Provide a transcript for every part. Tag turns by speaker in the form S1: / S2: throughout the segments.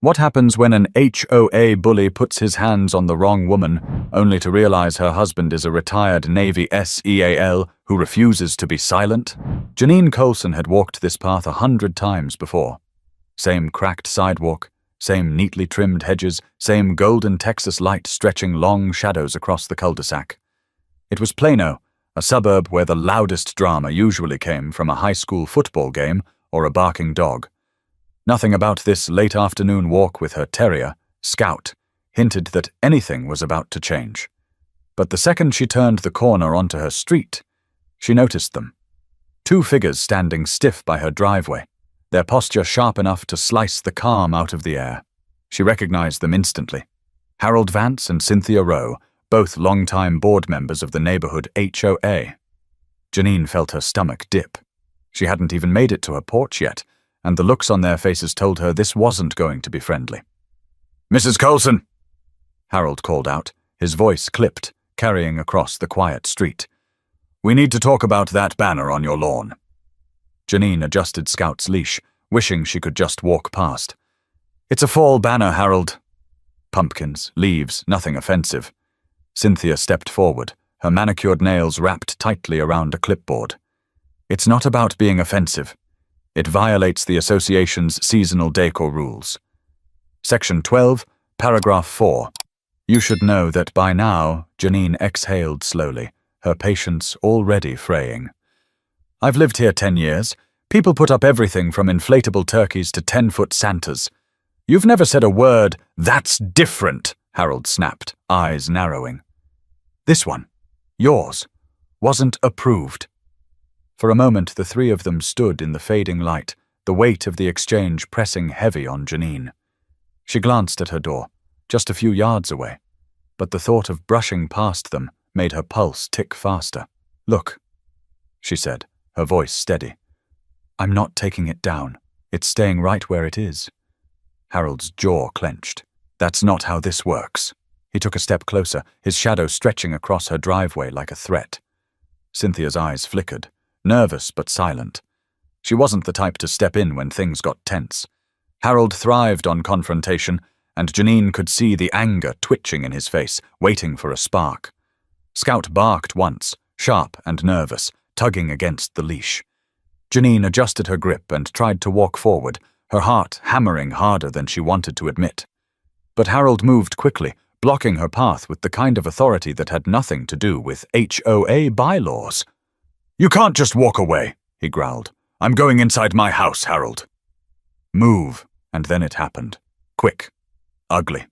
S1: What happens when an HOA bully puts his hands on the wrong woman, only to realize her husband is a retired Navy SEAL who refuses to be silent? Janine Colson had walked this path 100 times before. Same cracked sidewalk, same neatly trimmed hedges, same golden Texas light stretching long shadows across the cul-de-sac. It was Plano, a suburb where the loudest drama usually came from a high school football game or a barking dog. Nothing about this late afternoon walk with her terrier, Scout, hinted that anything was about to change. But the second she turned the corner onto her street, she noticed them. Two figures standing stiff by her driveway, their posture sharp enough to slice the calm out of the air. She recognized them instantly. Harold Vance and Cynthia Rowe, both longtime board members of the neighborhood HOA. Janine felt her stomach dip. She hadn't even made it to her porch yet, and the looks on their faces told her this wasn't going to be friendly. "Mrs. Colson!" Harold called out, his voice clipped, carrying across the quiet street. "We need to talk about that banner on your lawn." Janine adjusted Scout's leash, wishing she could just walk past. "It's a fall banner, Harold." Pumpkins, leaves, nothing offensive. Cynthia stepped forward, her manicured nails wrapped tightly around a clipboard. "It's not about being offensive. It violates the association's seasonal decor rules. Section 12, paragraph 4. You should know that by now," Janine exhaled slowly, her patience already fraying. "I've lived here 10 years. People put up everything from inflatable turkeys to 10-foot Santas. You've never said a word, 'That's different,'" Harold snapped, eyes narrowing. "This one, yours, wasn't approved." For a moment, the three of them stood in the fading light, the weight of the exchange pressing heavy on Janine. She glanced at her door, just a few yards away, but the thought of brushing past them made her pulse tick faster. "Look," she said, her voice steady. "I'm not taking it down. It's staying right where it is." Harold's jaw clenched. "That's not how this works." He took a step closer, his shadow stretching across her driveway like a threat. Cynthia's eyes flickered, nervous but silent. She wasn't the type to step in when things got tense. Harold thrived on confrontation, and Janine could see the anger twitching in his face, waiting for a spark. Scout barked once, sharp and nervous, tugging against the leash. Janine adjusted her grip and tried to walk forward, her heart hammering harder than she wanted to admit. But Harold moved quickly, blocking her path with the kind of authority that had nothing to do with HOA bylaws. "You can't just walk away," he growled. "I'm going inside my house, Harold." "Move," and then it happened. Quick. Ugly.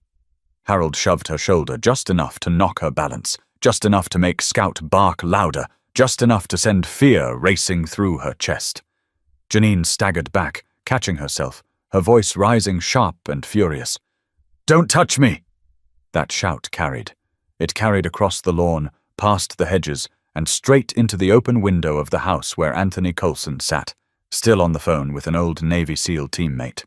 S1: Harold shoved her shoulder just enough to knock her balance, just enough to make Scout bark louder, just enough to send fear racing through her chest. Janine staggered back, catching herself, her voice rising sharp and furious. "Don't touch me!" That shout carried. It carried across the lawn, past the hedges, and straight into the open window of the house where Anthony Colson sat, still on the phone with an old Navy SEAL teammate.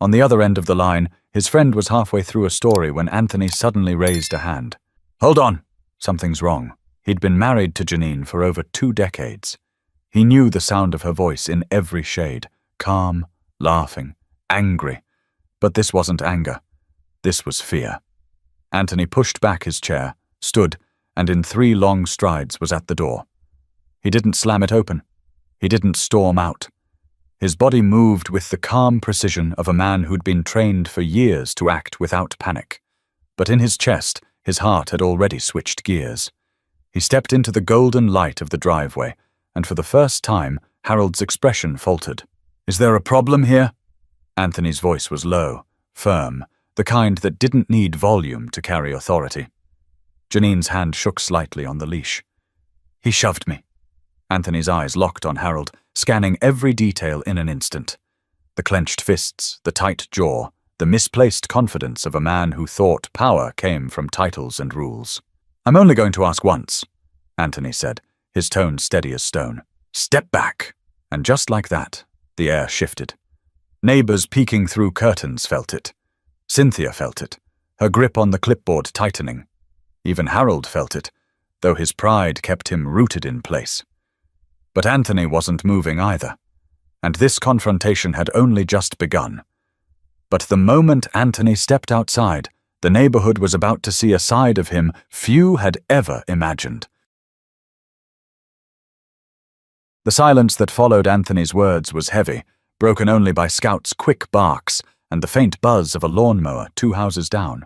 S1: On the other end of the line, his friend was halfway through a story when Anthony suddenly raised a hand. "Hold on! Something's wrong." He'd been married to Janine for over 2 decades. He knew the sound of her voice in every shade, calm, laughing, angry. But this wasn't anger. This was fear. Anthony pushed back his chair, stood, and in 3 long strides was at the door. He didn't slam it open. He didn't storm out. His body moved with the calm precision of a man who'd been trained for years to act without panic. But in his chest, his heart had already switched gears. He stepped into the golden light of the driveway, and for the first time, Harold's expression faltered. "Is there a problem here?" Anthony's voice was low, firm, the kind that didn't need volume to carry authority. Janine's hand shook slightly on the leash. "He shoved me." Anthony's eyes locked on Harold, scanning every detail in an instant. The clenched fists, the tight jaw, the misplaced confidence of a man who thought power came from titles and rules. "I'm only going to ask once," Anthony said, his tone steady as stone. "Step back." And just like that, the air shifted. Neighbors peeking through curtains felt it. Cynthia felt it, her grip on the clipboard tightening. Even Harold felt it, though his pride kept him rooted in place. But Anthony wasn't moving either, and this confrontation had only just begun. But the moment Anthony stepped outside, the neighborhood was about to see a side of him few had ever imagined. The silence that followed Anthony's words was heavy, broken only by Scout's quick barks and the faint buzz of a lawnmower 2 houses down.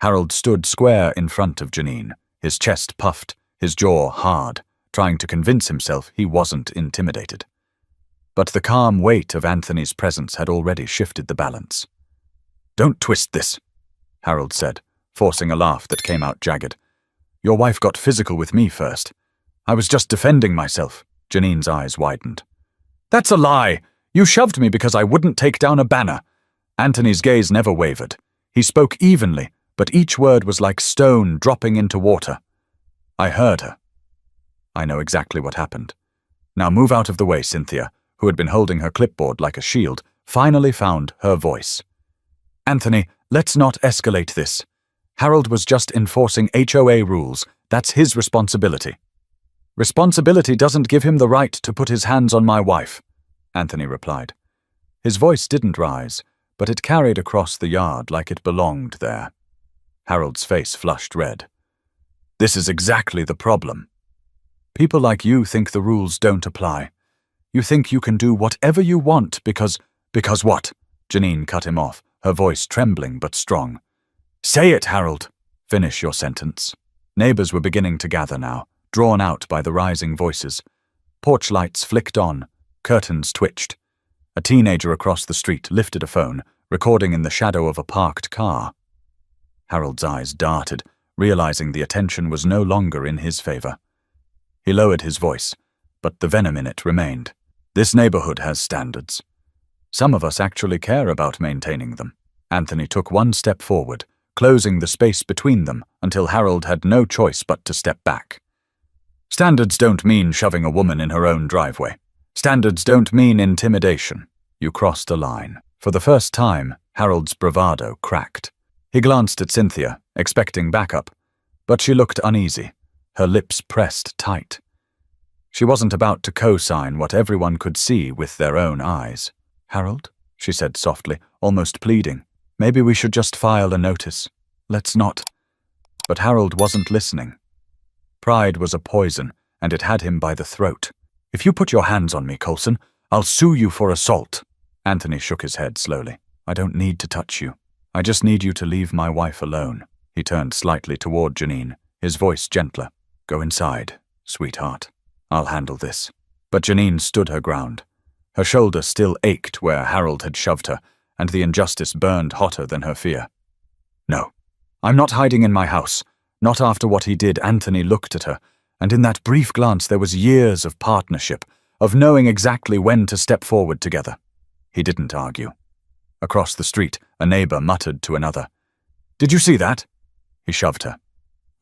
S1: Harold stood square in front of Janine, his chest puffed, his jaw hard, trying to convince himself he wasn't intimidated. But the calm weight of Anthony's presence had already shifted the balance. "Don't twist this," Harold said, forcing a laugh that came out jagged. "Your wife got physical with me first. I was just defending myself." Janine's eyes widened. "That's a lie! You shoved me because I wouldn't take down a banner." Anthony's gaze never wavered. He spoke evenly, but each word was like stone dropping into water. "I heard her. I know exactly what happened. Now move out of the way." Cynthia, who had been holding her clipboard like a shield, finally found her voice. "Anthony, let's not escalate this. Harold was just enforcing HOA rules. That's his responsibility." "Responsibility doesn't give him the right to put his hands on my wife," Anthony replied. His voice didn't rise, but it carried across the yard like it belonged there. Harold's face flushed red. "This is exactly the problem. People like you think the rules don't apply. You think you can do whatever you want because what?" Janine cut him off, her voice trembling but strong. "Say it, Harold. Finish your sentence." Neighbors were beginning to gather now, drawn out by the rising voices. Porch lights flicked on, curtains twitched. A teenager across the street lifted a phone, recording in the shadow of a parked car. Harold's eyes darted, realizing the attention was no longer in his favor. He lowered his voice, but the venom in it remained. "This neighborhood has standards. Some of us actually care about maintaining them." Anthony took one step forward, closing the space between them until Harold had no choice but to step back. "Standards don't mean shoving a woman in her own driveway. Standards don't mean intimidation. You crossed a line." For the first time, Harold's bravado cracked. He glanced at Cynthia, expecting backup, but she looked uneasy, her lips pressed tight. She wasn't about to co-sign what everyone could see with their own eyes. "Harold," she said softly, almost pleading, "maybe we should just file a notice. Let's not." But Harold wasn't listening. Pride was a poison, and it had him by the throat. "If you put your hands on me, Coulson, I'll sue you for assault." Anthony shook his head slowly. "I don't need to touch you. I just need you to leave my wife alone." He turned slightly toward Janine, his voice gentler. "Go inside, sweetheart. I'll handle this." But Janine stood her ground. Her shoulder still ached where Harold had shoved her, and the injustice burned hotter than her fear. "No, I'm not hiding in my house. Not after what he did." Anthony looked at her, and in that brief glance there was years of partnership, of knowing exactly when to step forward together. He didn't argue. Across the street, a neighbor muttered to another. "Did you see that?" He shoved her.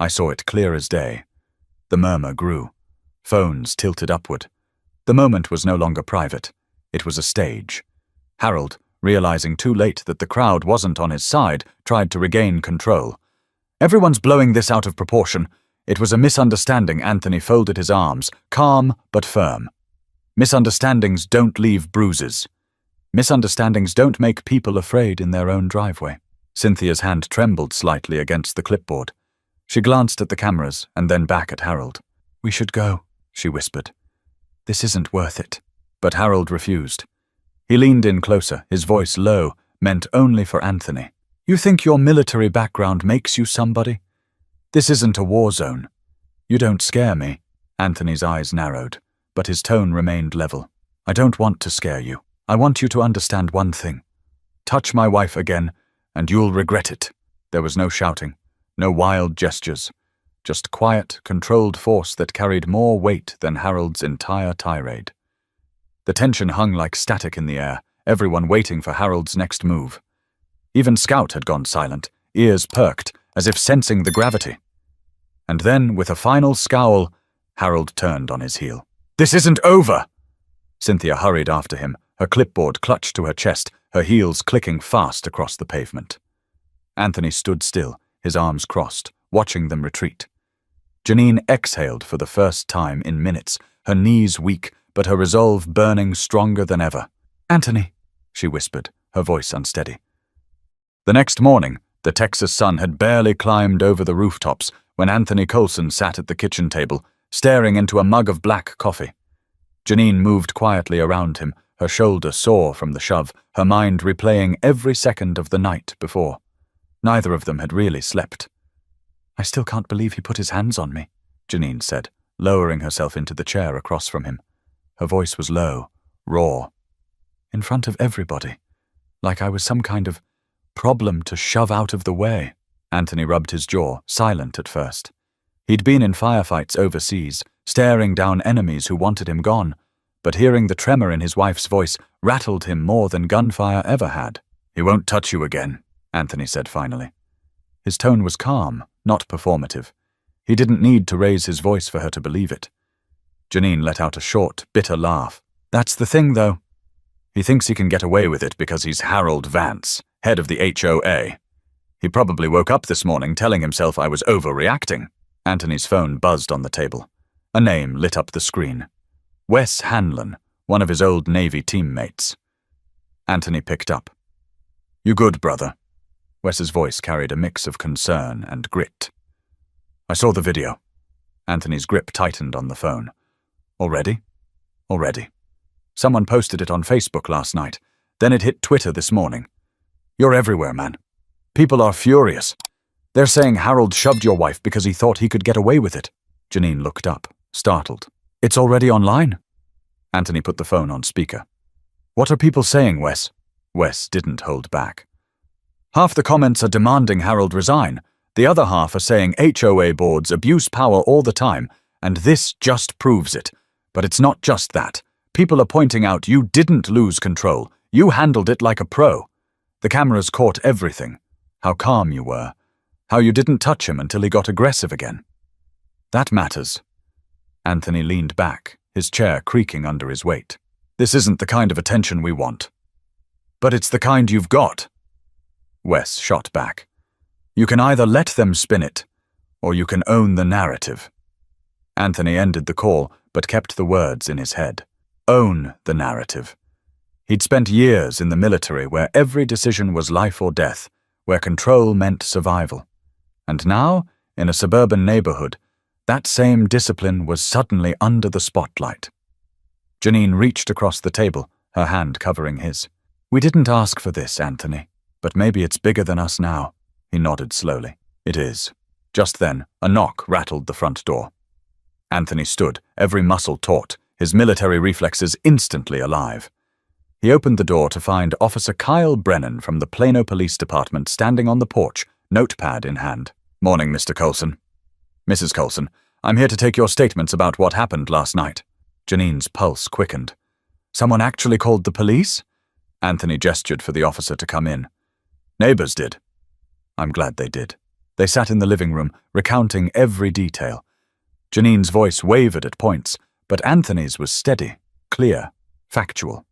S1: I saw it clear as day. The murmur grew. Phones tilted upward. The moment was no longer private. It was a stage. Harold, realizing too late that the crowd wasn't on his side, tried to regain control. "Everyone's blowing this out of proportion. It was a misunderstanding." Anthony folded his arms, calm but firm. "Misunderstandings don't leave bruises. Misunderstandings don't make people afraid in their own driveway." Cynthia's hand trembled slightly against the clipboard. She glanced at the cameras and then back at Harold. "We should go," she whispered. "This isn't worth it." But Harold refused. He leaned in closer, his voice low, meant only for Anthony. "You think your military background makes you somebody? This isn't a war zone. You don't scare me." Anthony's eyes narrowed, but his tone remained level. "I don't want to scare you. I want you to understand one thing. Touch my wife again, and you'll regret it." There was no shouting, no wild gestures, just quiet, controlled force that carried more weight than Harold's entire tirade. The tension hung like static in the air, everyone waiting for Harold's next move. Even Scout had gone silent, ears perked, as if sensing the gravity. And then, with a final scowl, Harold turned on his heel. "This isn't over!" Cynthia hurried after him, her clipboard clutched to her chest, her heels clicking fast across the pavement. Anthony stood still, his arms crossed, watching them retreat. Janine exhaled for the first time in minutes, her knees weak, but her resolve burning stronger than ever. "Anthony," she whispered, her voice unsteady. The next morning, the Texas sun had barely climbed over the rooftops when Anthony Coulson sat at the kitchen table, staring into a mug of black coffee. Janine moved quietly around him, her shoulder sore from the shove, her mind replaying every second of the night before. Neither of them had really slept. "I still can't believe he put his hands on me," Janine said, lowering herself into the chair across from him. Her voice was low, raw. "In front of everybody, like I was some kind of problem to shove out of the way." Anthony rubbed his jaw, silent at first. He'd been in firefights overseas, staring down enemies who wanted him gone, but hearing the tremor in his wife's voice rattled him more than gunfire ever had. "He won't touch you again," Anthony said finally. His tone was calm, not performative. He didn't need to raise his voice for her to believe it. Janine let out a short, bitter laugh. "That's the thing, though. He thinks he can get away with it because he's Harold Vance, head of the HOA. He probably woke up this morning telling himself I was overreacting." Anthony's phone buzzed on the table. A name lit up the screen. Wes Hanlon, one of his old Navy teammates. Anthony picked up. "You good, brother?" Wes's voice carried a mix of concern and grit. "I saw the video." Anthony's grip tightened on the phone. "Already?" "Already. Someone posted it on Facebook last night. Then it hit Twitter this morning. You're everywhere, man. People are furious. They're saying Harold shoved your wife because he thought he could get away with it." Janine looked up, startled. "It's already online?" Anthony put the phone on speaker. "What are people saying, Wes?" Wes didn't hold back. "Half the comments are demanding Harold resign. The other half are saying HOA boards abuse power all the time, and this just proves it. But it's not just that. People are pointing out you didn't lose control. You handled it like a pro. The cameras caught everything. How calm you were. How you didn't touch him until he got aggressive again. That matters." Anthony leaned back, his chair creaking under his weight. "This isn't the kind of attention we want." "But it's the kind you've got." Wes shot back. "You can either let them spin it, or you can own the narrative." Anthony ended the call, but kept the words in his head. Own the narrative. He'd spent years in the military where every decision was life or death, where control meant survival. And now, in a suburban neighborhood, that same discipline was suddenly under the spotlight. Janine reached across the table, her hand covering his. "We didn't ask for this, Anthony, but maybe it's bigger than us now." He nodded slowly. "It is." Just then, a knock rattled the front door. Anthony stood, every muscle taut, his military reflexes instantly alive. He opened the door to find Officer Kyle Brennan from the Plano Police Department standing on the porch, notepad in hand. "Morning, Mr. Coulson." "Mrs. Coulson, I'm here to take your statements about what happened last night." Janine's pulse quickened. "Someone actually called the police?" Anthony gestured for the officer to come in. "Neighbors did." "I'm glad they did." They sat in the living room, recounting every detail. Janine's voice wavered at points, but Anthony's was steady, clear, factual.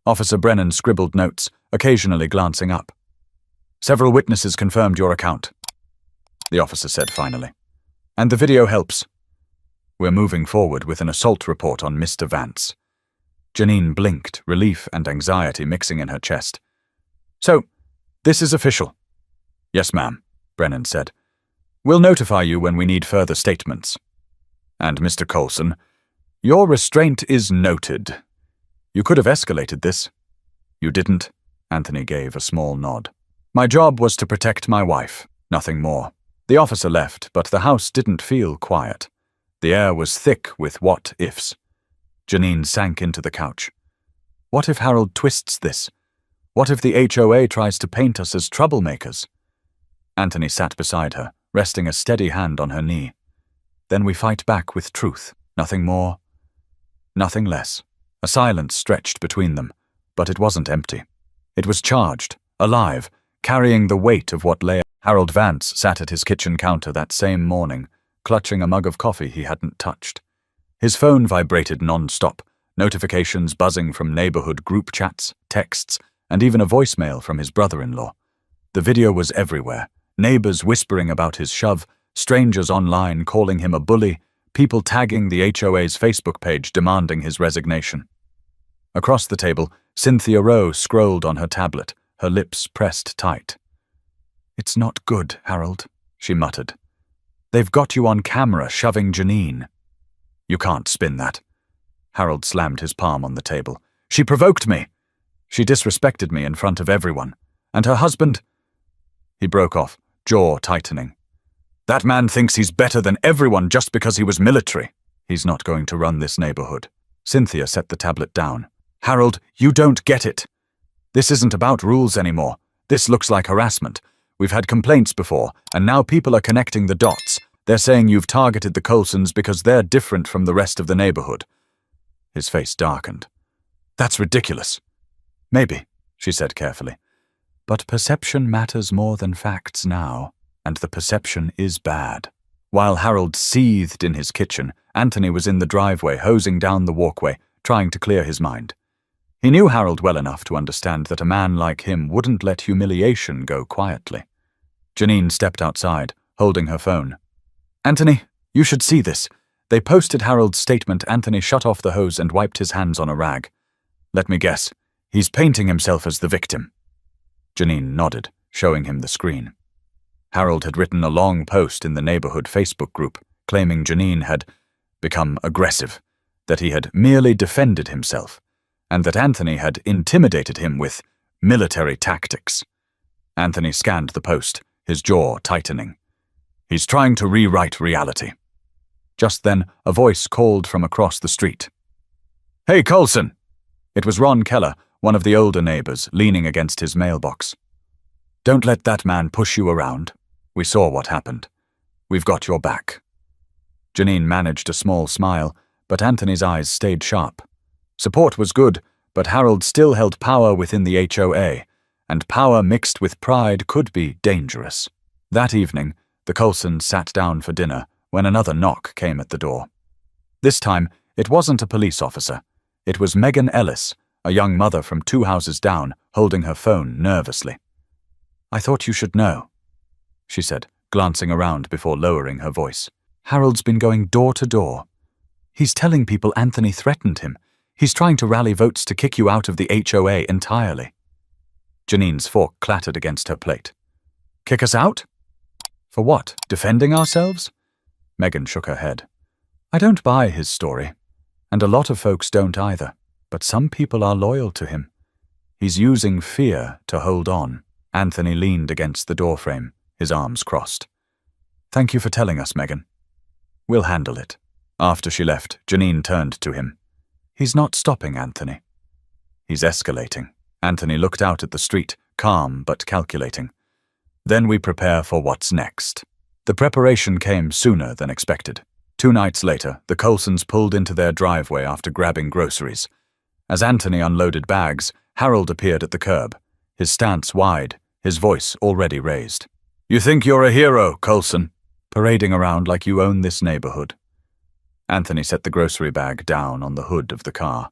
S1: Officer Brennan scribbled notes, occasionally glancing up. "Several witnesses confirmed your account," the officer said finally. "And the video helps. We're moving forward with an assault report on Mr. Vance." Janine blinked, relief and anxiety mixing in her chest. "So, this is official?" "Yes, ma'am," Brennan said. "We'll notify you when we need further statements." "And Mr. Coulson, your restraint is noted. You could have escalated this." "You didn't," Anthony gave a small nod. "My job was to protect my wife, nothing more." The officer left, but the house didn't feel quiet. The air was thick with what-ifs. Janine sank into the couch. What if Harold twists this? What if the HOA tries to paint us as troublemakers? Anthony sat beside her, resting a steady hand on her knee. Then we fight back with truth, nothing more, nothing less. A silence stretched between them, but it wasn't empty. It was charged, alive, carrying the weight of what lay. Harold Vance sat at his kitchen counter that same morning, clutching a mug of coffee he hadn't touched. His phone vibrated non-stop, notifications buzzing from neighborhood group chats, texts, and even a voicemail from his brother-in-law. The video was everywhere, neighbors whispering about his shove, strangers online calling him a bully, people tagging the HOA's Facebook page demanding his resignation. Across the table, Cynthia Rowe scrolled on her tablet, her lips pressed tight. "It's not good, Harold," she muttered. "They've got you on camera shoving Janine." "You can't spin that." Harold slammed his palm on the table. "She provoked me. She disrespected me in front of everyone. And her husband—" He broke off, jaw tightening. "That man thinks he's better than everyone just because he was military. He's not going to run this neighborhood." Cynthia set the tablet down. "Harold, you don't get it. This isn't about rules anymore. This looks like harassment. We've had complaints before, and now people are connecting the dots. They're saying you've targeted the Coulsons because they're different from the rest of the neighborhood." His face darkened. "That's ridiculous." "Maybe," she said carefully. "But perception matters more than facts now, and the perception is bad." While Harold seethed in his kitchen, Anthony was in the driveway, hosing down the walkway, trying to clear his mind. He knew Harold well enough to understand that a man like him wouldn't let humiliation go quietly. Janine stepped outside, holding her phone. "Anthony, you should see this." They posted Harold's statement. Anthony shut off the hose and wiped his hands on a rag. "Let me guess. He's painting himself as the victim." Janine nodded, showing him the screen. Harold had written a long post in the neighborhood Facebook group, claiming Janine had become aggressive, that he had merely defended himself, and that Anthony had intimidated him with military tactics. Anthony scanned the post, his jaw tightening. He's trying to rewrite reality. Just then, a voice called from across the street. "Hey, Coulson!" It was Ron Keller, one of the older neighbors, leaning against his mailbox. "Don't let that man push you around. We saw what happened. We've got your back." Janine managed a small smile, but Anthony's eyes stayed sharp. Support was good, but Harold still held power within the HOA, and power mixed with pride could be dangerous. That evening, the Coulsons sat down for dinner when another knock came at the door. This time, it wasn't a police officer. It was Megan Ellis, a young mother from 2 houses down, holding her phone nervously. "I thought you should know," she said, glancing around before lowering her voice. "Harold's been going door to door. He's telling people Anthony threatened him. He's trying to rally votes to kick you out of the HOA entirely." Janine's fork clattered against her plate. "Kick us out? For what? Defending ourselves?" Megan shook her head. "I don't buy his story, and a lot of folks don't either, but some people are loyal to him. He's using fear to hold on." Anthony leaned against the doorframe, his arms crossed. "Thank you for telling us, Megan. We'll handle it." After she left, Janine turned to him. "He's not stopping, Anthony. He's escalating." Anthony looked out at the street, calm but calculating. "Then we prepare for what's next." The preparation came sooner than expected. 2 nights later, the Coulsons pulled into their driveway after grabbing groceries. As Anthony unloaded bags, Harold appeared at the curb, his stance wide, his voice already raised. "You think you're a hero, Coulson, parading around like you own this neighborhood." Anthony set the grocery bag down on the hood of the car.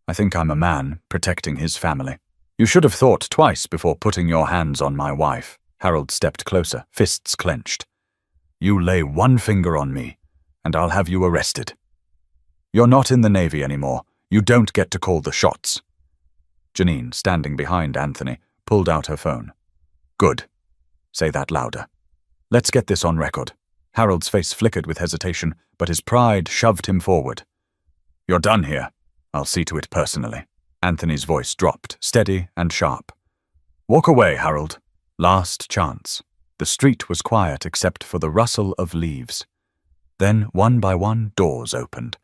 S1: "I think I'm a man protecting his family. You should have thought twice before putting your hands on my wife." Harold stepped closer, fists clenched. "You lay one finger on me, and I'll have you arrested. You're not in the Navy anymore. You don't get to call the shots." Janine, standing behind Anthony, pulled out her phone. "Good. Say that louder. Let's get this on record." Harold's face flickered with hesitation, but his pride shoved him forward. "You're done here. I'll see to it personally." Anthony's voice dropped, steady and sharp. "Walk away, Harold. Last chance." The street was quiet except for the rustle of leaves. Then, one by one, doors opened.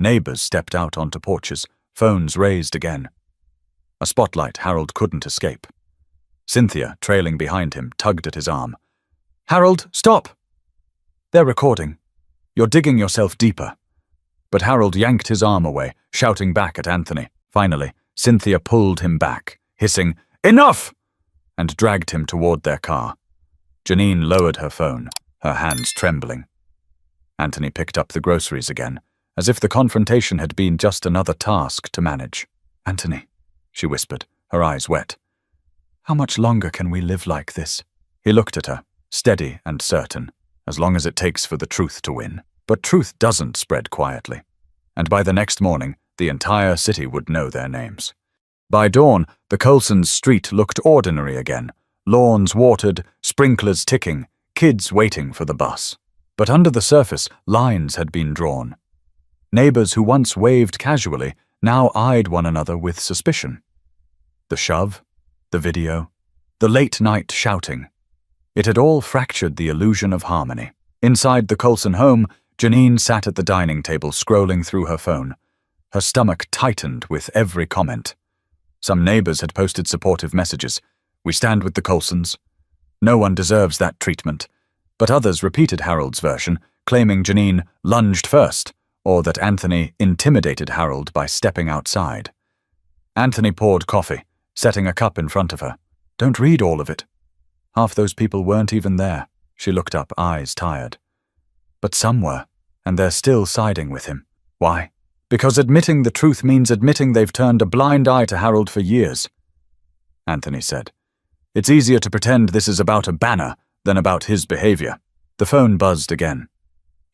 S1: Neighbors stepped out onto porches, phones raised again. A spotlight Harold couldn't escape. Cynthia, trailing behind him, tugged at his arm. "Harold, stop! They're recording. You're digging yourself deeper." But Harold yanked his arm away, shouting back at Anthony. Finally, Cynthia pulled him back, hissing, "Enough!" and dragged him toward their car. Janine lowered her phone, her hands trembling. Anthony picked up the groceries again, as if the confrontation had been just another task to manage. "Anthony," she whispered, her eyes wet. "How much longer can we live like this?" He looked at her, steady and certain, as long as it takes for the truth to win. But truth doesn't spread quietly. And by the next morning, the entire city would know their names. By dawn, the Coulsons' street looked ordinary again, lawns watered, sprinklers ticking, kids waiting for the bus. But under the surface, lines had been drawn. Neighbors who once waved casually now eyed one another with suspicion. The shove, the video, the late-night shouting. It had all fractured the illusion of harmony. Inside the Coulson home, Janine sat at the dining table scrolling through her phone. Her stomach tightened with every comment. Some neighbors had posted supportive messages. "We stand with the Coulsons. No one deserves that treatment." But others repeated Harold's version, claiming Janine lunged first, or that Anthony intimidated Harold by stepping outside. Anthony poured coffee, setting a cup in front of her. "Don't read all of it." Half those people weren't even there. She looked up, eyes tired. But some were, and they're still siding with him. Why? Because admitting the truth means admitting they've turned a blind eye to Harold for years. Anthony said, "It's easier to pretend this is about a banner than about his behavior." The phone buzzed again.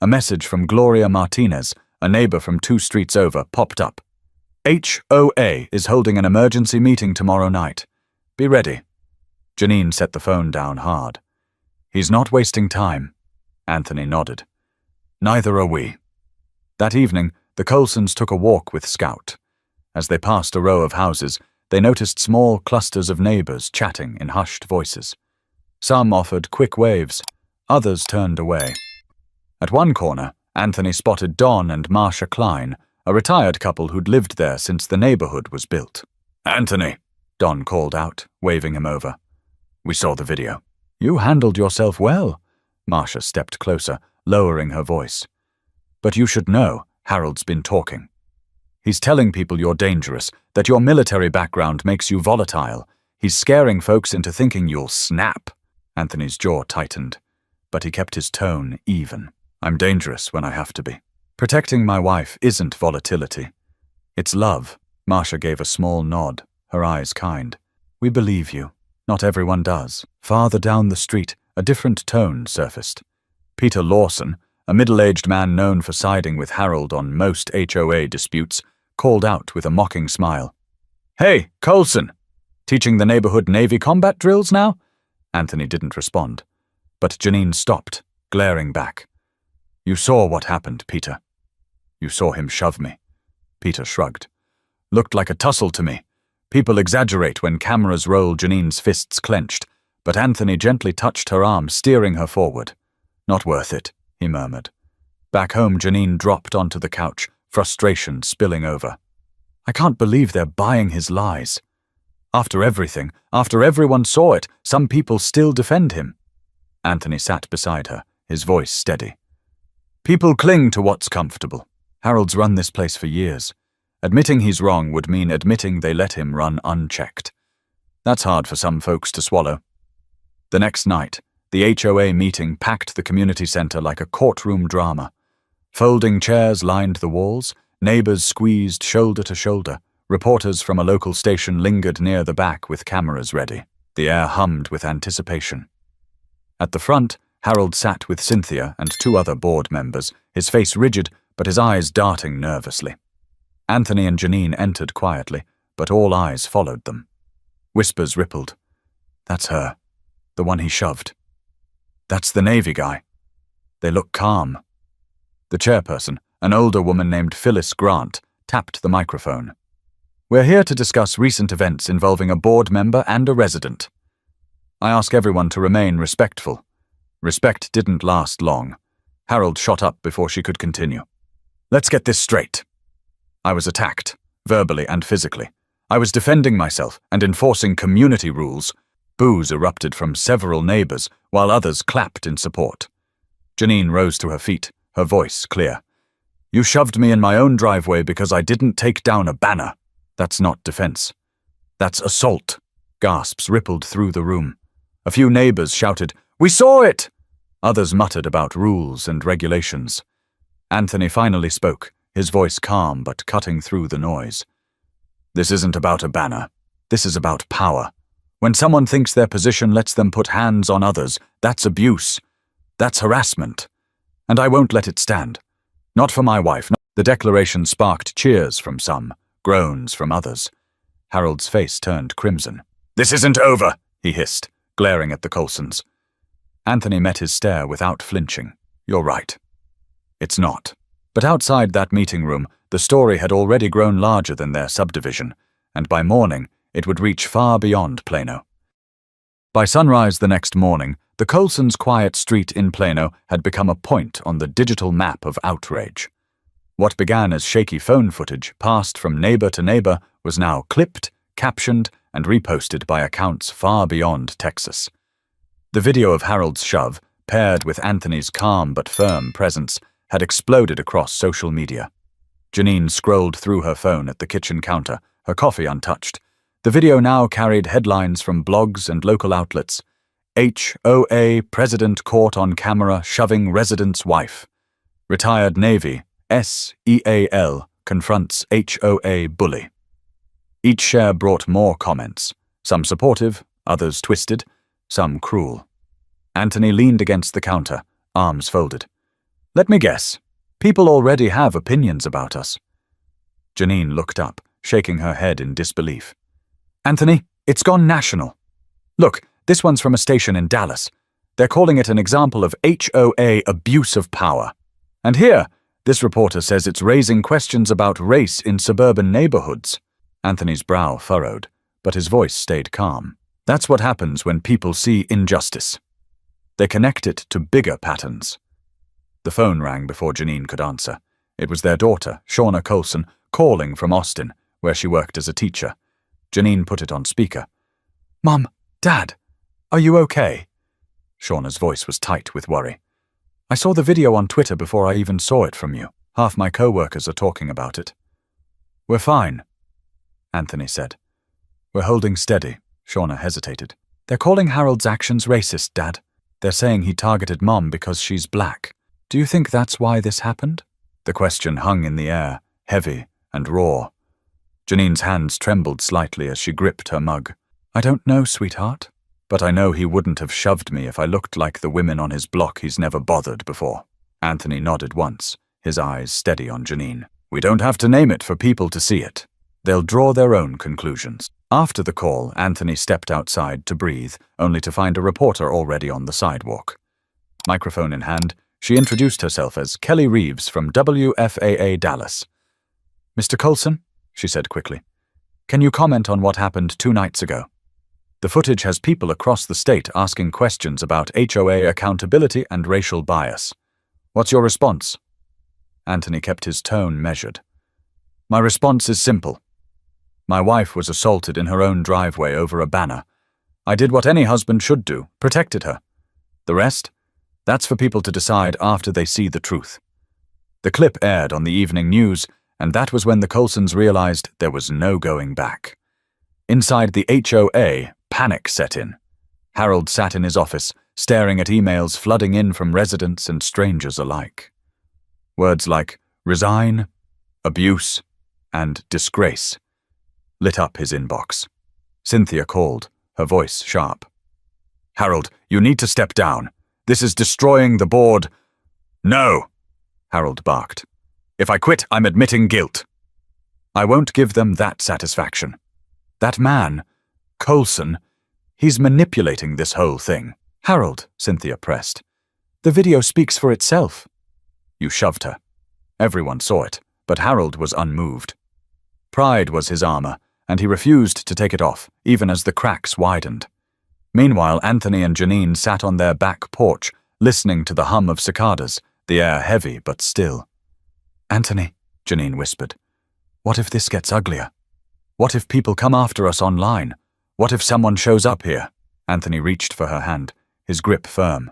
S1: A message from Gloria Martinez, a neighbor from 2 streets over, popped up. "HOA is holding an emergency meeting tomorrow night. Be ready." Janine set the phone down hard. "He's not wasting time." Anthony nodded. "Neither are we." That evening, the Coulsons took a walk with Scout. As they passed a row of houses, they noticed small clusters of neighbors chatting in hushed voices. Some offered quick waves, others turned away. At one corner, Anthony spotted Don and Marcia Klein, a retired couple who'd lived there since the neighborhood was built. "Anthony," Don called out, waving him over. "We saw the video." "You handled yourself well." Marcia stepped closer, lowering her voice. "But you should know, Harold's been talking. He's telling people you're dangerous, that your military background makes you volatile. He's scaring folks into thinking you'll snap." Anthony's jaw tightened, but he kept his tone even. "I'm dangerous when I have to be. Protecting my wife isn't volatility. It's love." Marcia gave a small nod, her eyes kind. "We believe you. Not everyone does." Farther down the street, a different tone surfaced. Peter Lawson, a middle-aged man known for siding with Harold on most HOA disputes, called out with a mocking smile. "Hey, Coulson! Teaching the neighborhood Navy combat drills now?" Anthony didn't respond, but Janine stopped, glaring back. "You saw what happened, Peter. You saw him shove me." Peter shrugged. "Looked like a tussle to me. People exaggerate when cameras roll." Janine's fists clenched, but Anthony gently touched her arm, steering her forward. "Not worth it," he murmured. Back home, Janine dropped onto the couch, frustration spilling over. "I can't believe they're buying his lies. After everything, after everyone saw it, some people still defend him." Anthony sat beside her, his voice steady. "People cling to what's comfortable. Harold's run this place for years. Admitting he's wrong would mean admitting they let him run unchecked. That's hard for some folks to swallow." The next night, the HOA meeting packed the community center like a courtroom drama. Folding chairs lined the walls, neighbors squeezed shoulder to shoulder, reporters from a local station lingered near the back with cameras ready. The air hummed with anticipation. At the front, Harold sat with Cynthia and 2 other board members, his face rigid but his eyes darting nervously. Anthony and Janine entered quietly, but all eyes followed them. Whispers rippled. "That's her. The one he shoved. That's the Navy guy. They look calm." The chairperson, an older woman named Phyllis Grant, tapped the microphone. "We're here to discuss recent events involving a board member and a resident. I ask everyone to remain respectful." Respect didn't last long. Harold shot up before she could continue. "Let's get this straight. I was attacked, verbally and physically. I was defending myself and enforcing community rules." Boos erupted from several neighbors, while others clapped in support. Janine rose to her feet, her voice clear. "You shoved me in my own driveway because I didn't take down a banner. That's not defense. That's assault." Gasps rippled through the room. A few neighbors shouted, "We saw it!" Others muttered about rules and regulations. Anthony finally spoke, his voice calm but cutting through the noise. "This isn't about a banner. This is about power. When someone thinks their position lets them put hands on others, that's abuse. That's harassment. And I won't let it stand. Not for my wife." The declaration sparked cheers from some, groans from others. Harold's face turned crimson. "This isn't over," he hissed. glaring at the Coulsons. Anthony met his stare without flinching. You're right. It's not. But outside that meeting room, the story had already grown larger than their subdivision, and by morning, it would reach far beyond Plano. By sunrise the next morning, the Coulsons' quiet street in Plano had become a point on the digital map of outrage. What began as shaky phone footage passed from neighbor to neighbor was now clipped, captioned, and reposted by accounts far beyond Texas. The video of Harold's shove, paired with Anthony's calm but firm presence, had exploded across social media. Janine scrolled through her phone at the kitchen counter, her coffee untouched. The video now carried headlines from blogs and local outlets. HOA President caught on camera shoving resident's wife. Retired Navy SEAL confronts HOA bully. Each share brought more comments, some supportive, others twisted, some cruel. Anthony leaned against the counter, arms folded. Let me guess. People already have opinions about us. Janine looked up, shaking her head in disbelief. Anthony, it's gone national. Look, this one's from a station in Dallas. They're calling it an example of HOA abuse of power. And here, this reporter says it's raising questions about race in suburban neighborhoods. Anthony's brow furrowed, but his voice stayed calm. That's what happens when people see injustice. They connect it to bigger patterns. The phone rang before Janine could answer. It was their daughter, Shauna Coulson, calling from Austin, where she worked as a teacher. Janine put it on speaker. Mom, Dad, are you okay? Shauna's voice was tight with worry. I saw the video on Twitter before I even saw it from you. Half my co-workers are talking about it. We're fine, Anthony said. We're holding steady, Shauna hesitated. They're calling Harold's actions racist, Dad. They're saying he targeted Mom because she's black. Do you think that's why this happened? The question hung in the air, heavy and raw. Janine's hands trembled slightly as she gripped her mug. I don't know, sweetheart, but I know he wouldn't have shoved me if I looked like the women on his block he's never bothered before. Anthony nodded once, his eyes steady on Janine. We don't have to name it for people to see it. They'll draw their own conclusions. After the call, Anthony stepped outside to breathe, only to find a reporter already on the sidewalk. Microphone in hand, she introduced herself as Kelly Reeves from WFAA Dallas. Mr. Coulson, she said quickly, can you comment on what happened 2 nights ago? The footage has people across the state asking questions about HOA accountability and racial bias. What's your response? Anthony kept his tone measured. My response is simple. My wife was assaulted in her own driveway over a banner. I did what any husband should do, protected her. The rest? That's for people to decide after they see the truth. The clip aired on the evening news, and that was when the Coulsons realized there was no going back. Inside the HOA, panic set in. Harold sat in his office, staring at emails flooding in from residents and strangers alike. Words like resign, abuse, and disgrace lit up his inbox. Cynthia called, her voice sharp. Harold, you need to step down. This is destroying the board. No, Harold barked. If I quit, I'm admitting guilt. I won't give them that satisfaction. That man, Coulson, he's manipulating this whole thing. Harold, Cynthia pressed. The video speaks for itself. You shoved her. Everyone saw it, but Harold was unmoved. Pride was his armor, and he refused to take it off, even as the cracks widened. Meanwhile, Anthony and Janine sat on their back porch, listening to the hum of cicadas, the air heavy but still. Anthony, Janine whispered, what if this gets uglier? What if people come after us online? What if someone shows up here? Anthony reached for her hand, his grip firm.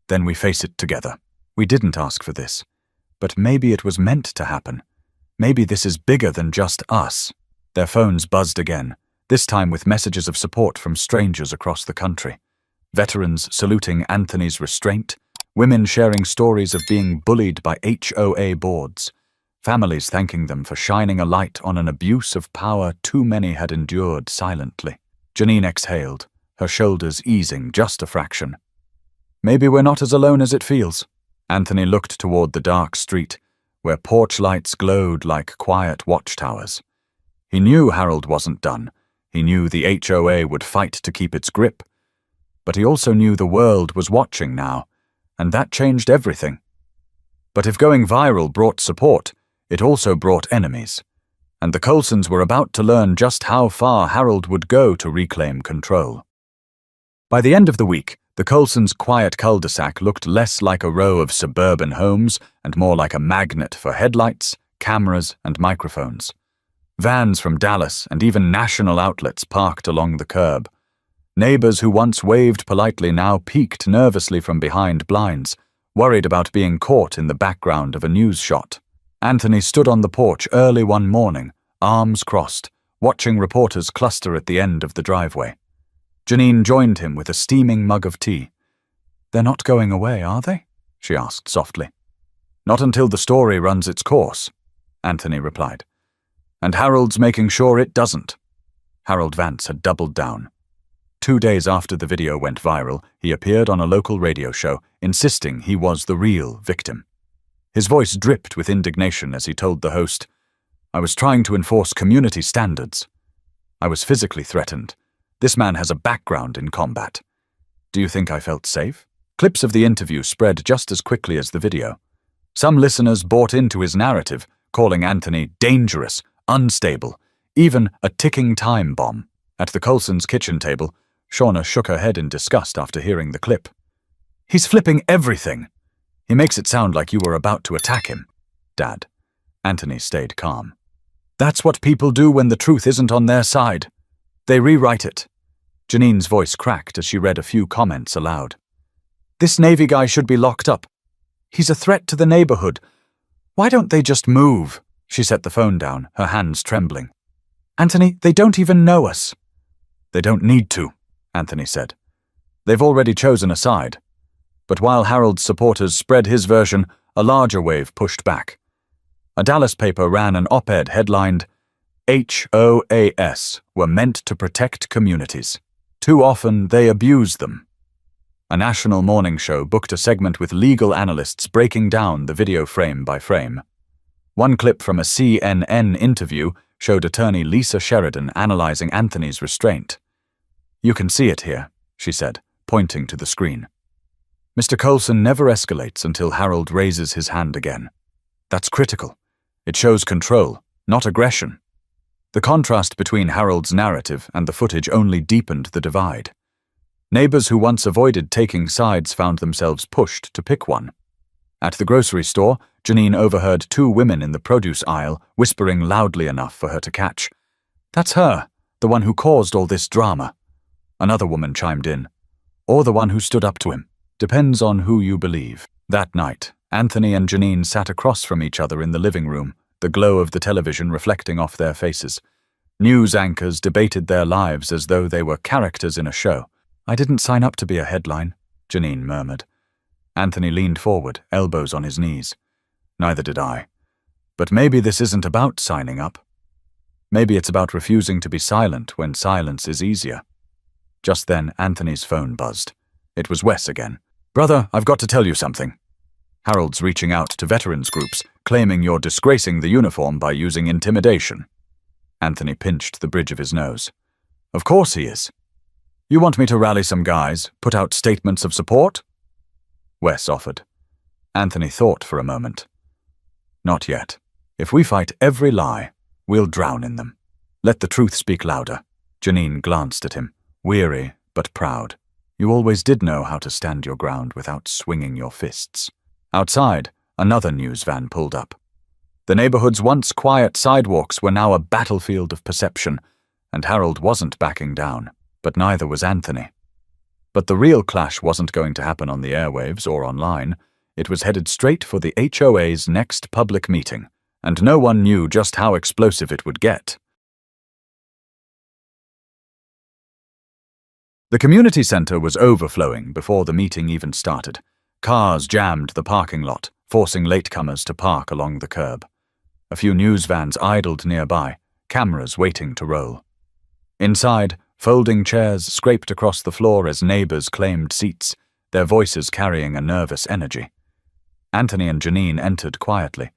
S1: Then we face it together. We didn't ask for this, but maybe it was meant to happen. Maybe this is bigger than just us. Their phones buzzed again, this time with messages of support from strangers across the country. Veterans saluting Anthony's restraint, women sharing stories of being bullied by HOA boards, families thanking them for shining a light on an abuse of power too many had endured silently. Janine exhaled, her shoulders easing just a fraction. Maybe we're not as alone as it feels. Anthony looked toward the dark street, where porch lights glowed like quiet watchtowers. He knew Harold wasn't done. He knew the HOA would fight to keep its grip. But he also knew the world was watching now, and that changed everything. But if going viral brought support, it also brought enemies, and the Coulsons were about to learn just how far Harold would go to reclaim control. By the end of the week, the Coulsons' quiet cul-de-sac looked less like a row of suburban homes and more like a magnet for headlights, cameras, and microphones. Vans from Dallas and even national outlets parked along the curb. Neighbors who once waved politely now peeked nervously from behind blinds, worried about being caught in the background of a news shot. Anthony stood on the porch early one morning, arms crossed, watching reporters cluster at the end of the driveway. Janine joined him with a steaming mug of tea. "They're not going away, are they?" she asked softly. "Not until the story runs its course," Anthony replied. "And Harold's making sure it doesn't." Harold Vance had doubled down. 2 days after the video went viral, he appeared on a local radio show, insisting he was the real victim. His voice dripped with indignation as he told the host, "I was trying to enforce community standards. I was physically threatened. This man has a background in combat. Do you think I felt safe?" Clips of the interview spread just as quickly as the video. Some listeners bought into his narrative, calling Anthony dangerous, unstable, even a ticking time bomb. At the Coulsons' kitchen table, Shauna shook her head in disgust after hearing the clip. "He's flipping everything. He makes it sound like you were about to attack him." "Dad." Anthony stayed calm. "That's what people do when the truth isn't on their side. They rewrite it." Janine's voice cracked as she read a few comments aloud. "This Navy guy should be locked up. He's a threat to the neighborhood. Why don't they just move?" She set the phone down, her hands trembling. "Anthony, they don't even know us." "They don't need to," Anthony said. "They've already chosen a side." But while Harold's supporters spread his version, a larger wave pushed back. A Dallas paper ran an op-ed headlined, "HOAs were meant to protect communities. Too often they abuse them." A national morning show booked a segment with legal analysts breaking down the video frame by frame. One clip from a CNN interview showed attorney Lisa Sheridan analyzing Anthony's restraint. "You can see it here," she said, pointing to the screen. "Mr. Coulson never escalates until Harold raises his hand again. That's critical. It shows control, not aggression." The contrast between Harold's narrative and the footage only deepened the divide. Neighbors who once avoided taking sides found themselves pushed to pick one. At the grocery store, Janine overheard 2 women in the produce aisle whispering loudly enough for her to catch. "That's her, the one who caused all this drama." Another woman chimed in, "Or the one who stood up to him. Depends on who you believe." That night, Anthony and Janine sat across from each other in the living room, the glow of the television reflecting off their faces. News anchors debated their lives as though they were characters in a show. "I didn't sign up to be a headline," Janine murmured. Anthony leaned forward, elbows on his knees. "Neither did I. But maybe this isn't about signing up. Maybe it's about refusing to be silent when silence is easier." Just then, Anthony's phone buzzed. It was Wes again. "Brother, I've got to tell you something. Harold's reaching out to veterans groups, claiming you're disgracing the uniform by using intimidation." Anthony pinched the bridge of his nose. "Of course he is. You want me to rally some guys, put out statements of support?" Wes offered. Anthony thought for a moment. "Not yet. If we fight every lie, we'll drown in them. Let the truth speak louder." Janine glanced at him, weary but proud. "You always did know how to stand your ground without swinging your fists." Outside, another news van pulled up. The neighborhood's once quiet sidewalks were now a battlefield of perception, and Harold wasn't backing down, but neither was Anthony. But the real clash wasn't going to happen on the airwaves or online. It was headed straight for the HOA's next public meeting, and no one knew just how explosive it would get. The community center was overflowing before the meeting even started. Cars jammed the parking lot, forcing latecomers to park along the curb. A few news vans idled nearby, cameras waiting to roll. Inside, folding chairs scraped across the floor as neighbors claimed seats, their voices carrying a nervous energy. Anthony and Janine entered quietly,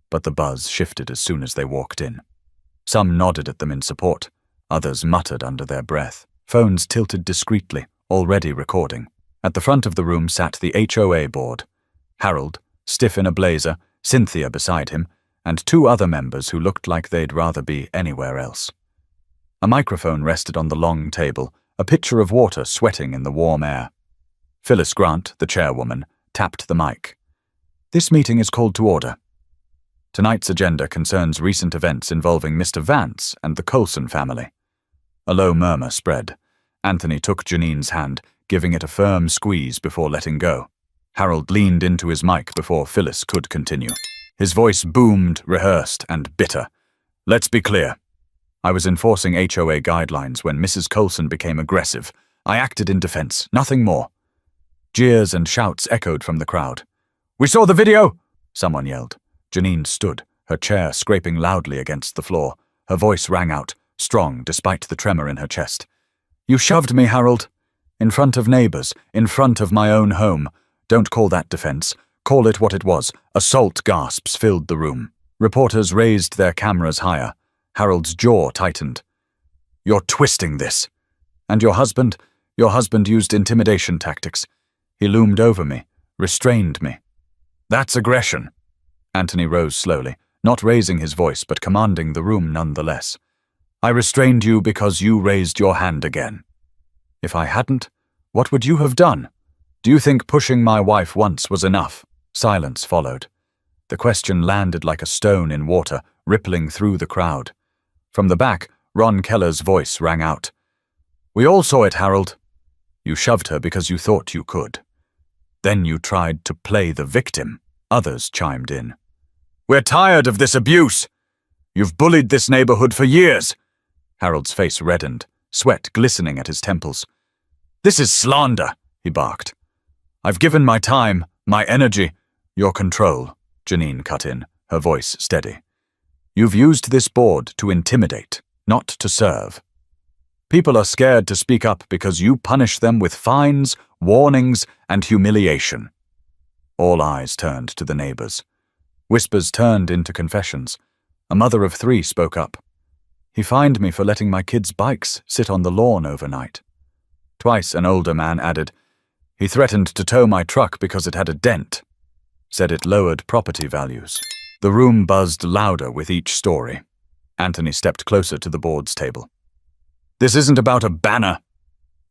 S1: but the buzz shifted as soon as they walked in. Some nodded at them in support, others muttered under their breath. Phones tilted discreetly, already recording. At the front of the room sat the HOA board. Harold, stiff in a blazer, Cynthia beside him, and two other members who looked like they'd rather be anywhere else. A microphone rested on the long table, a pitcher of water sweating in the warm air. Phyllis Grant, the chairwoman, tapped the mic. "This meeting is called to order." Tonight's agenda concerns recent events involving Mr. Vance and the Coulson family. A low murmur spread. Anthony took Janine's hand, giving it a firm squeeze before letting go. Harold leaned into his mic before Phyllis could continue. His voice boomed, rehearsed, and bitter. "Let's be clear. I was enforcing HOA guidelines when Mrs. Coulson became aggressive. I acted in defense, nothing more." Jeers and shouts echoed from the crowd. "We saw the video!" someone yelled. Janine stood, her chair scraping loudly against the floor. Her voice rang out, strong despite the tremor in her chest. "You shoved me, Harold. In front of neighbors, in front of my own home. Don't call that defense. Call it what it was. Assault gasps filled the room. Reporters raised their cameras higher. Harold's jaw tightened. "You're twisting this. And your husband? Your husband used intimidation tactics. He loomed over me, restrained me. That's aggression." Anthony rose slowly, not raising his voice but commanding the room nonetheless. "I restrained you because you raised your hand again. If I hadn't, what would you have done? Do you think pushing my wife once was enough?" Silence followed. The question landed like a stone in water, rippling through the crowd. From the back, Ron Keller's voice rang out. "We all saw it, Harold. You shoved her because you thought you could. Then you tried to play the victim." Others chimed in. "We're tired of this abuse. You've bullied this neighborhood for years." Harold's face reddened, sweat glistening at his temples. "This is slander," he barked. "I've given my time, my energy, your control," Janine cut in, her voice steady. "You've used this board to intimidate, not to serve. People are scared to speak up because you punish them with fines, warnings, and humiliation." All eyes turned to the neighbors. Whispers turned into confessions. A mother of 3 spoke up. "He fined me for letting my kids' bikes sit on the lawn overnight." Twice an older man added, "He threatened to tow my truck because it had a dent. Said it lowered property values." The room buzzed louder with each story. Anthony stepped closer to the board's table. "This isn't about a banner.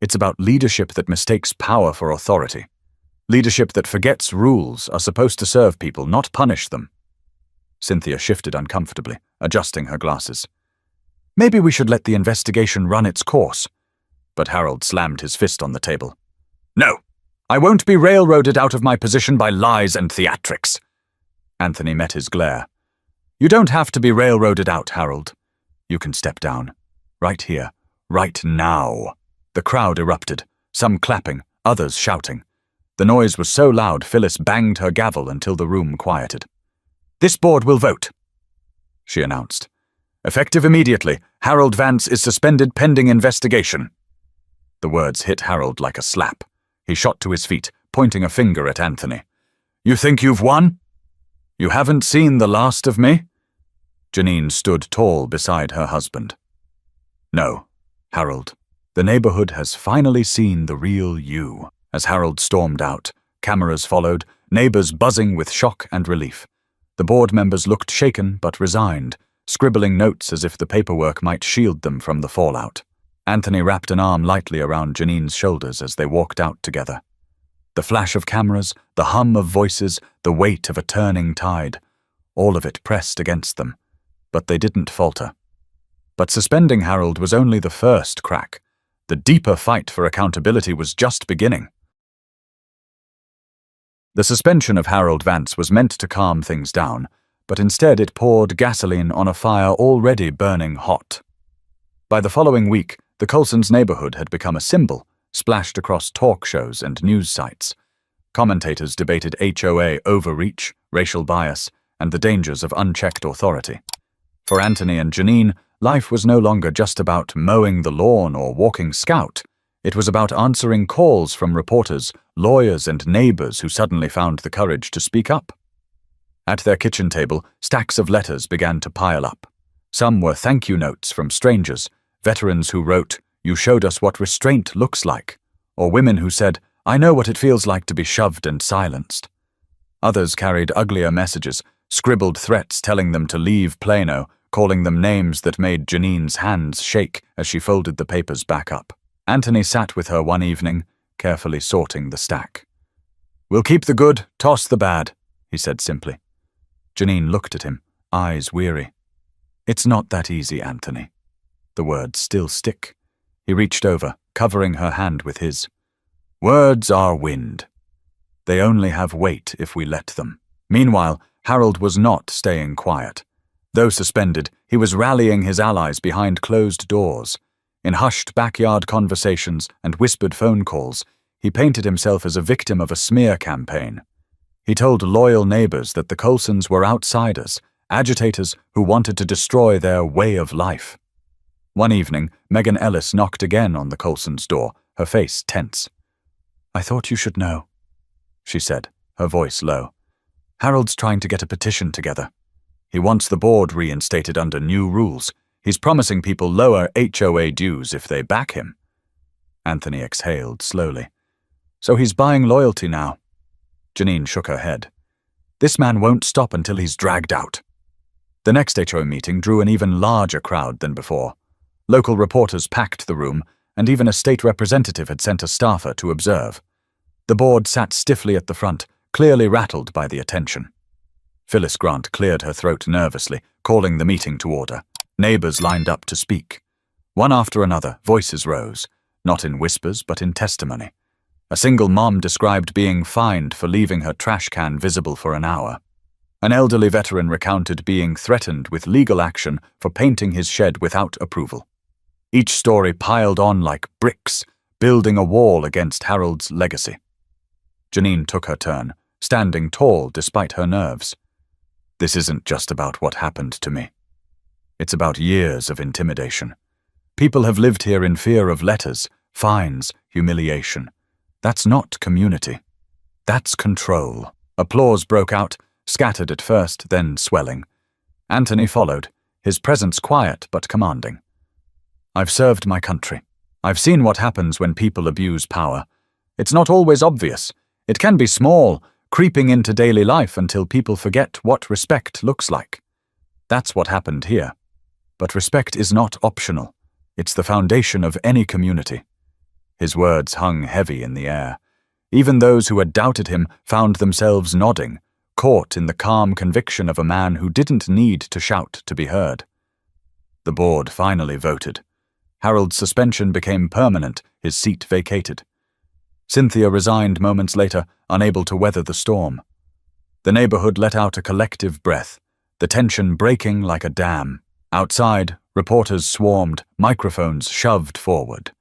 S1: It's about leadership that mistakes power for authority. Leadership that forgets rules are supposed to serve people, not punish them." Cynthia shifted uncomfortably, adjusting her glasses. "Maybe we should let the investigation run its course." But Harold slammed his fist on the table. "No, I won't be railroaded out of my position by lies and theatrics." Anthony met his glare. "You don't have to be railroaded out, Harold. You can step down. Right here. Right now." The crowd erupted, some clapping, others shouting. The noise was so loud Phyllis banged her gavel until the room quieted. "This board will vote," she announced. "Effective immediately, Harold Vance is suspended pending investigation." The words hit Harold like a slap. He shot to his feet, pointing a finger at Anthony. "You think you've won? You haven't seen the last of me?" Janine stood tall beside her husband. "No, Harold. The neighborhood has finally seen the real you." As Harold stormed out, cameras followed, neighbors buzzing with shock and relief. The board members looked shaken but resigned, scribbling notes as if the paperwork might shield them from the fallout. Anthony wrapped an arm lightly around Janine's shoulders as they walked out together. The flash of cameras, the hum of voices, the weight of a turning tide, all of it pressed against them. But they didn't falter. But suspending Harold was only the first crack. The deeper fight for accountability was just beginning. The suspension of Harold Vance was meant to calm things down, but instead it poured gasoline on a fire already burning hot. By the following week, the Coulsons' neighborhood had become a symbol, splashed across talk shows and news sites. Commentators debated HOA overreach, racial bias, and the dangers of unchecked authority. For Anthony and Janine, life was no longer just about mowing the lawn or walking scout. It was about answering calls from reporters, lawyers, and neighbors who suddenly found the courage to speak up. At their kitchen table, stacks of letters began to pile up. Some were thank you notes from strangers, veterans who wrote, "You showed us what restraint looks like," or women who said, "I know what it feels like to be shoved and silenced." Others carried uglier messages, scribbled threats telling them to leave Plano, calling them names that made Janine's hands shake as she folded the papers back up. Anthony sat with her one evening, carefully sorting the stack. "We'll keep the good, toss the bad," he said simply. Janine looked at him, eyes weary. "It's not that easy, Anthony." The words still stick. He reached over, covering her hand with his. "Words are wind. They only have weight if we let them." Meanwhile, Harold was not staying quiet. Though suspended, he was rallying his allies behind closed doors. In hushed backyard conversations and whispered phone calls, he painted himself as a victim of a smear campaign. He told loyal neighbors that the Coulsons were outsiders, agitators who wanted to destroy their way of life. One evening, Megan Ellis knocked again on the Coulsons' door, her face tense. "I thought you should know," she said, her voice low. "Harold's trying to get a petition together. He wants the board reinstated under new rules. He's promising people lower HOA dues if they back him." Anthony exhaled slowly. "So he's buying loyalty now." Janine shook her head. "This man won't stop until he's dragged out." The next HOA meeting drew an even larger crowd than before. Local reporters packed the room, and even a state representative had sent a staffer to observe. The board sat stiffly at the front, clearly rattled by the attention. Phyllis Grant cleared her throat nervously, calling the meeting to order. Neighbors lined up to speak. One after another, voices rose, not in whispers but in testimony. A single mom described being fined for leaving her trash can visible for an hour. An elderly veteran recounted being threatened with legal action for painting his shed without approval. Each story piled on like bricks, building a wall against Harold's legacy. Janine took her turn, standing tall despite her nerves. "This isn't just about what happened to me. It's about years of intimidation. People have lived here in fear of letters, fines, humiliation. That's not community. That's control." Applause broke out, scattered at first, then swelling. Anthony followed, his presence quiet but commanding. "I've served my country. I've seen what happens when people abuse power. It's not always obvious. It can be small, creeping into daily life until people forget what respect looks like. That's what happened here. But respect is not optional. It's the foundation of any community." His words hung heavy in the air. Even those who had doubted him found themselves nodding, caught in the calm conviction of a man who didn't need to shout to be heard. The board finally voted. Harold's suspension became permanent, his seat vacated. Cynthia resigned moments later, unable to weather the storm. The neighborhood let out a collective breath, the tension breaking like a dam. Outside, reporters swarmed, microphones shoved forward.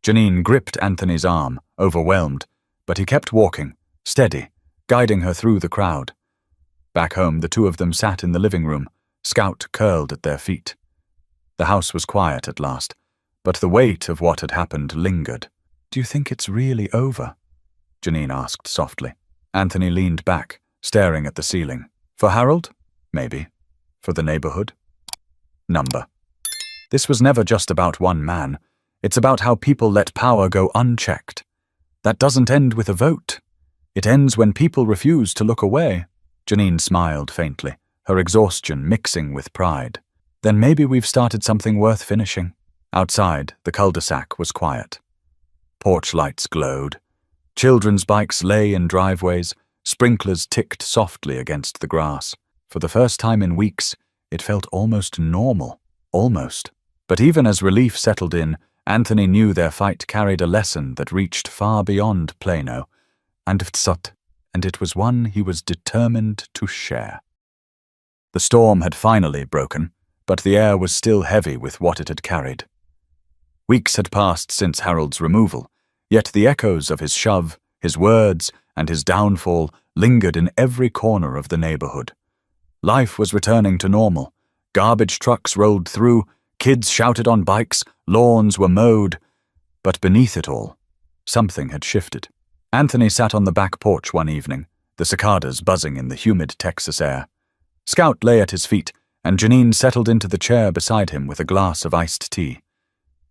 S1: Janine gripped Anthony's arm, overwhelmed, but he kept walking, steady, guiding her through the crowd. Back home, the two of them sat in the living room, Scout curled at their feet. The house was quiet at last, but the weight of what had happened lingered. "Do you think it's really over?" Janine asked softly. Anthony leaned back, staring at the ceiling. "For Harold? Maybe. For the neighborhood? Number. This was never just about one man. It's about how people let power go unchecked. That doesn't end with a vote. It ends when people refuse to look away." Janine smiled faintly, her exhaustion mixing with pride. "Then maybe we've started something worth finishing." Outside, the cul-de-sac was quiet. Porch lights glowed. Children's bikes lay in driveways. Sprinklers ticked softly against the grass. For the first time in weeks, it felt almost normal. Almost. But even as relief settled in, Anthony knew their fight carried a lesson that reached far beyond Plano, and it was one he was determined to share. The storm had finally broken, but the air was still heavy with what it had carried. Weeks had passed since Harold's removal, yet the echoes of his shove, his words, and his downfall lingered in every corner of the neighborhood. Life was returning to normal. Garbage trucks rolled through, kids shouted on bikes, lawns were mowed. But beneath it all, something had shifted. Anthony sat on the back porch one evening, the cicadas buzzing in the humid Texas air. Scout lay at his feet, and Janine settled into the chair beside him with a glass of iced tea.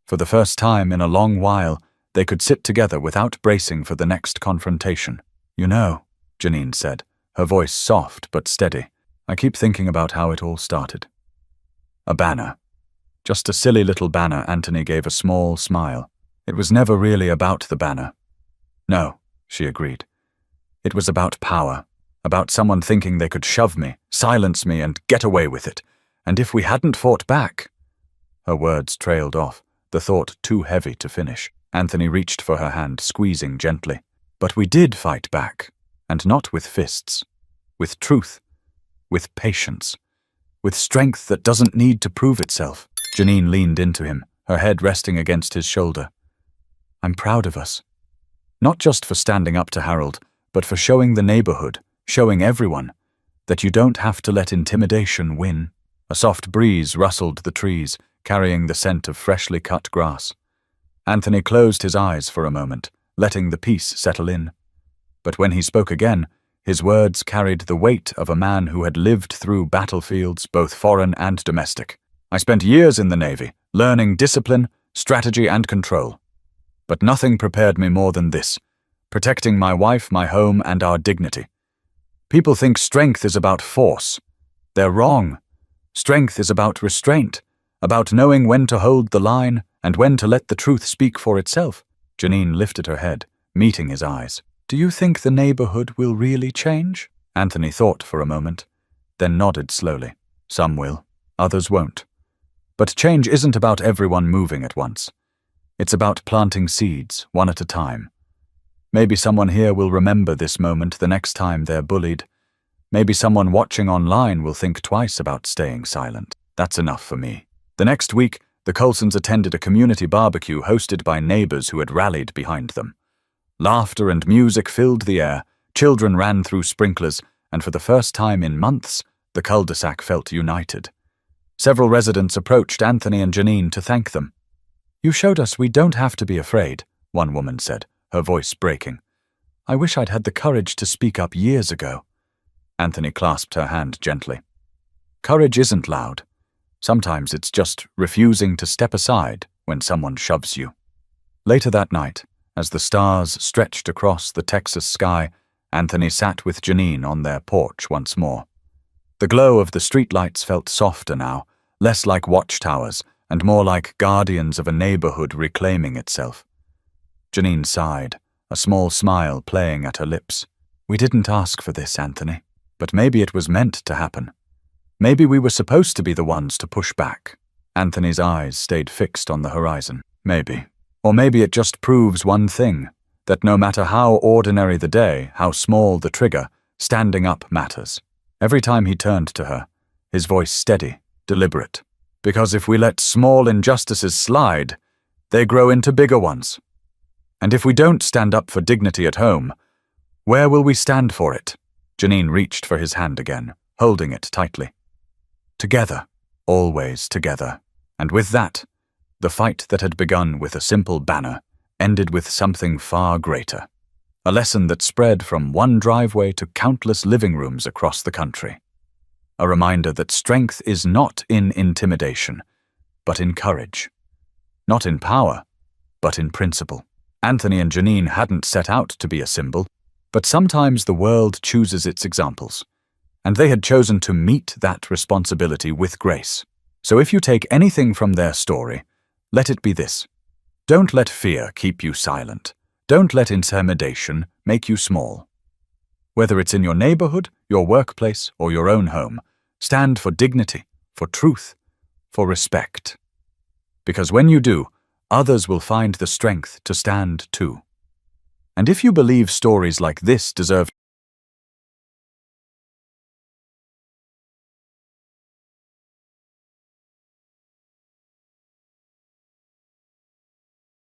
S1: For the first time in a long while, they could sit together without bracing for the next confrontation. "You know," Janine said, her voice soft but steady, "I keep thinking about how it all started." A banner. Just a silly little banner. Anthony gave a small smile. It was never really about the banner. "No," she agreed. "It was about power, about someone thinking they could shove me, silence me, and get away with it. And if we hadn't fought back—" Her words trailed off, the thought too heavy to finish. Anthony reached for her hand, squeezing gently. "But we did fight back, and not with fists. With truth, with patience, with strength that doesn't need to prove itself." Janine leaned into him, her head resting against his shoulder. "I'm proud of us. Not just for standing up to Harold, but for showing the neighborhood, showing everyone, that you don't have to let intimidation win." A soft breeze rustled the trees, carrying the scent of freshly cut grass. Anthony closed his eyes for a moment, letting the peace settle in. But when he spoke again, his words carried the weight of a man who had lived through battlefields, both foreign and domestic. "I spent years in the Navy, learning discipline, strategy, and control. But nothing prepared me more than this, protecting my wife, my home, and our dignity. People think strength is about force. They're wrong. Strength is about restraint, about knowing when to hold the line and when to let the truth speak for itself." Janine lifted her head, meeting his eyes. "Do you think the neighborhood will really change?" Anthony thought for a moment, then nodded slowly. "Some will, others won't. But change isn't about everyone moving at once. It's about planting seeds, one at a time. Maybe someone here will remember this moment the next time they're bullied. Maybe someone watching online will think twice about staying silent. That's enough for me." The next week, the Coulsons attended a community barbecue hosted by neighbors who had rallied behind them. Laughter and music filled the air, children ran through sprinklers, and for the first time in months, the cul-de-sac felt united. Several residents approached Anthony and Janine to thank them. "You showed us we don't have to be afraid," one woman said, her voice breaking. "I wish I'd had the courage to speak up years ago." Anthony clasped her hand gently. "Courage isn't loud. Sometimes it's just refusing to step aside when someone shoves you." Later that night, as the stars stretched across the Texas sky, Anthony sat with Janine on their porch once more. The glow of the streetlights felt softer now, less like watchtowers and more like guardians of a neighborhood reclaiming itself. Janine sighed, a small smile playing at her lips. "We didn't ask for this, Anthony, but maybe it was meant to happen. Maybe we were supposed to be the ones to push back." Anthony's eyes stayed fixed on the horizon. "Maybe. Or maybe it just proves one thing, that no matter how ordinary the day, how small the trigger, standing up matters." Every time he turned to her, his voice steady, deliberate. "Because if we let small injustices slide, they grow into bigger ones. And if we don't stand up for dignity at home, where will we stand for it?" Janine reached for his hand again, holding it tightly. Together, always together. And with that, the fight that had begun with a simple banner ended with something far greater. A lesson that spread from one driveway to countless living rooms across the country. A reminder that strength is not in intimidation, but in courage. Not in power, but in principle. Anthony and Janine hadn't set out to be a symbol, but sometimes the world chooses its examples, and they had chosen to meet that responsibility with grace. So if you take anything from their story, let it be this. Don't let fear keep you silent. Don't let intimidation make you small. Whether it's in your neighborhood, your workplace, or your own home, stand for dignity, for truth, for respect. Because when you do, others will find the strength to stand too. And if you believe stories like this deserve